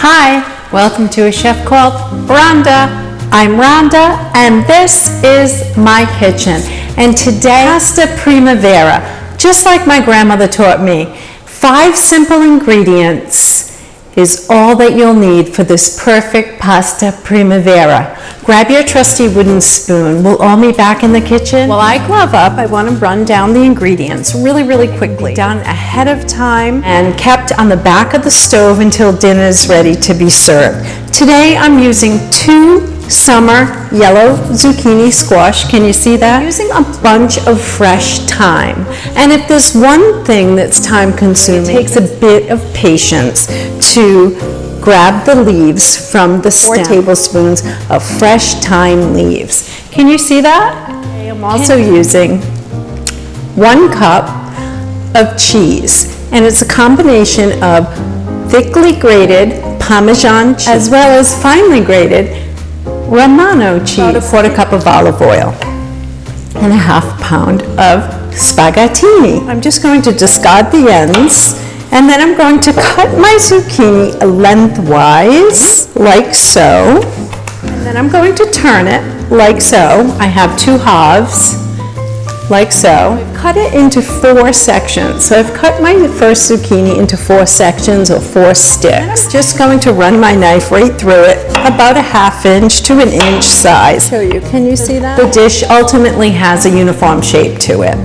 Hi, welcome to A Chef Called Rhonda. I'm Rhonda and this is my kitchen. And today, pasta primavera, just like my grandmother taught me. 5 simple ingredients is all that you'll need for this perfect pasta primavera. Grab your trusty wooden spoon. We'll all meet back in the kitchen. While I glove up, I want to run down the ingredients really quickly. Done ahead of time and kept on the back of the stove until dinner is ready to be served. Today I'm using 2 summer yellow zucchini squash. Can you see that? I'm using a bunch of fresh thyme. And if there's one thing that's time consuming, it takes a bit of patience to grab the leaves from the stem. 4 tablespoons of fresh thyme leaves. Can you see that? I'm also using 1 cup of cheese. And it's a combination of thickly grated Parmesan cheese as well as finely grated Romano cheese, about a 1/4 cup of olive oil, and a 1/2 pound of spaghettini. I'm just going to discard the ends, and then I'm going to cut my zucchini lengthwise, like so. And then I'm going to turn it, like so. I have 2 halves, like so. I've cut it into 4 sections. So I've cut my first zucchini into 4 sections or 4 sticks. I'm just going to run my knife right through it, about a 1/2 inch to 1 inch size. Show you, can you see that? The dish ultimately has a uniform shape to it.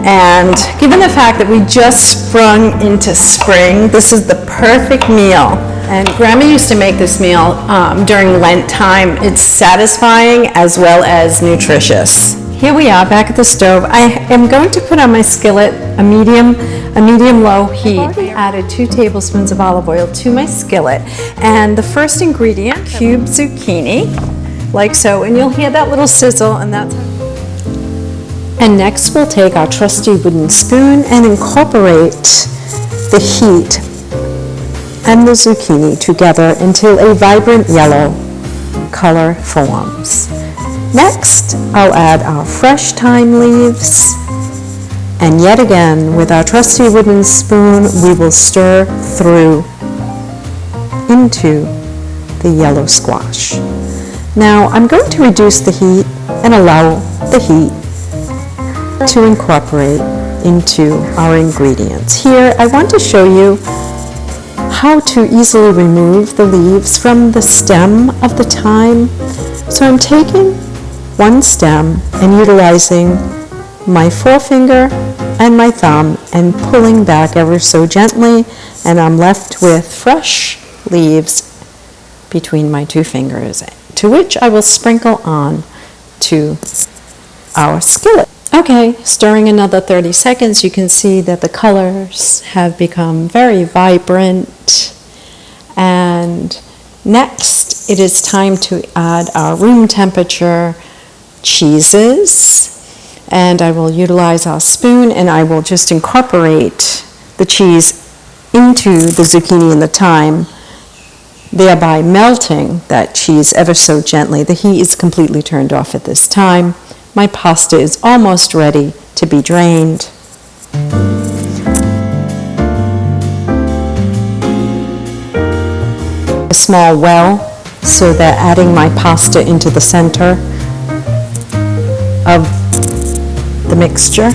And given the fact that we just sprung into spring, this is the perfect meal. And Grandma used to make this meal during Lent time. It's satisfying as well as nutritious. Here we are back at the stove. I am going to put on my skillet a medium-low heat. I've already added 2 tablespoons of olive oil to my skillet. And the first ingredient, cubed zucchini, like so. And you'll hear that little sizzle, and that's. And next we'll take our trusty wooden spoon and incorporate the heat and the zucchini together until a vibrant yellow color forms. Next, I'll add our fresh thyme leaves, and yet again, with our trusty wooden spoon, we will stir through into the yellow squash. Now, I'm going to reduce the heat and allow the heat to incorporate into our ingredients. Here, I want to show you how to easily remove the leaves from the stem of the thyme. So I'm taking 1 stem and utilizing my forefinger and my thumb and pulling back ever so gently, and I'm left with fresh leaves between my 2 fingers, to which I will sprinkle on to our skillet. Okay, stirring another 30 seconds, you can see that the colors have become very vibrant. And next, it is time to add our room temperature cheeses, and I will utilize our spoon and I will just incorporate the cheese into the zucchini and the thyme, thereby melting that cheese ever so gently. The heat is completely turned off at this time. My pasta is almost ready to be drained. A small well so that adding my pasta into the center of the mixture,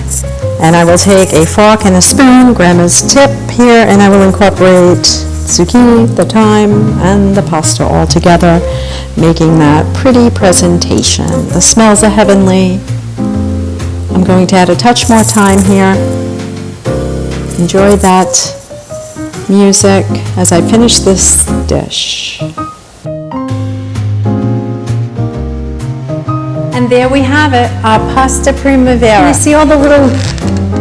and I will take a fork and a spoon, Grandma's tip here, and I will incorporate zucchini, the thyme, and the pasta all together, making that pretty presentation. The smells are heavenly. I'm going to add a touch more thyme here. Enjoy that music as I finish this dish. And there we have it, our pasta primavera. You see all the little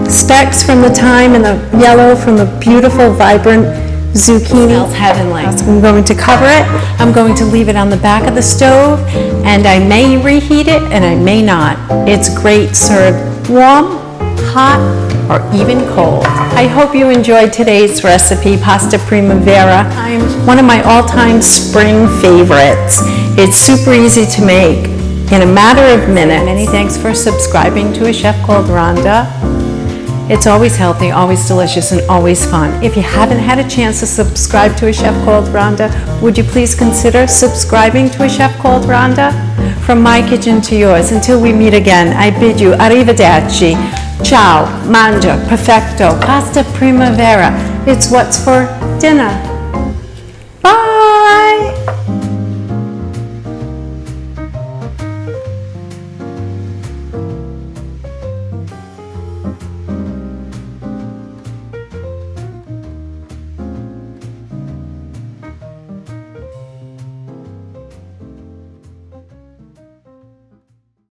specks from the thyme and the yellow from the beautiful, vibrant zucchini? It smells heavenly. I'm going to cover it. I'm going to leave it on the back of the stove, and I may reheat it and I may not. It's great served warm, hot, or even cold. I hope you enjoyed today's recipe, pasta primavera. One of my all-time spring favorites. It's super easy to make in a matter of minutes. Many thanks for subscribing to A Chef Called Rhonda. It's always healthy, always delicious, and always fun. If you haven't had a chance to subscribe to a chef called Rhonda, would you please consider subscribing to a chef called Rhonda? From my kitchen to yours, until we meet again, I bid you arrivederci. Ciao, mangia, perfecto, pasta primavera. It's what's for dinner.